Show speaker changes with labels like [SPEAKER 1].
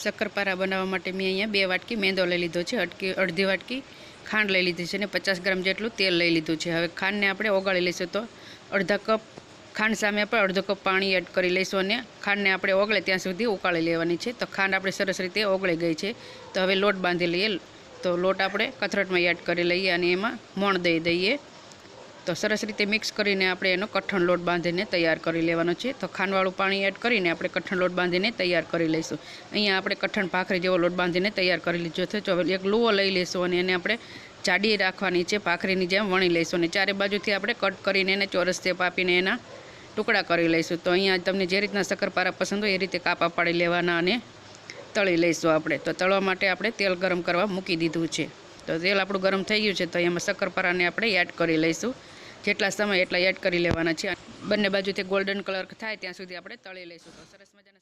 [SPEAKER 1] શક્કરપારા બનાવવા માટે મેં અહીંયા 2 વાટકી મેંદો લઈ લીધો છે, અડધી વાટકી ખાંડ લઈ લીધી છે અને 50 ગ્રામ જેટલું તેલ લઈ લીધું છે। હવે ખાંડને આપણે ઓગાળી લઈશું। તો અડધા કપ ખાંડ સામે આપણે અડધો કપ પાણી એડ કરી લઈશું અને ખાંડને આપણે ઓગળે ત્યાં સુધી ઉકાળી લેવાની છે। તો ખાંડ આપણે સરસ રીતે ઓગળી ગઈ છે। તો હવે લોટ બાંધી લઈએ। તો લોટ આપણે કથરટમાં એડ કરી લઈએ અને એમાં મોણ દઈ દઈએ। તો સરસ રીતે મિક્સ કરીને આપણે એનો કઠણ લોટ બાંધીને તૈયાર કરી લેવાનો છે। તો ખાંડવાળું પાણી એડ કરીને આપણે કઠણ લોટ બાંધીને તૈયાર કરી લઈશું। અહીંયા આપણે કઠણ ભાખરી જેવો લોટ બાંધીને તૈયાર કરી લીધો છે। તો એક લુવો લઈ લઈશું અને એને આપણે જાડી રાખવાની છે, ભાખરીની જેમ વણી લઈશું અને ચારે બાજુથી આપણે કટ કરીને એને ચોરસ શેપ આપીને એના ટુકડા કરી લઈશું। તો અહીંયા તમને જે રીતના શક્કરપારા પસંદ હોય એ રીતે કાપા પાડી લેવાના અને તળી લઈશું આપણે। તો તળવા માટે આપણે તેલ ગરમ કરવા મૂકી દીધું છે। તો તેલ આપણું ગરમ થઈ ગયું છે। તો એમાં શક્કરપારાને આપણે એડ કરી લઈશું। જેટલા સમય એટલા એડ કરી લેવાના છે। બંને બાજુથી ગોલ્ડન કલર થાય ત્યાં સુધી આપણે તળી લઈશું। તો સરસ મજાના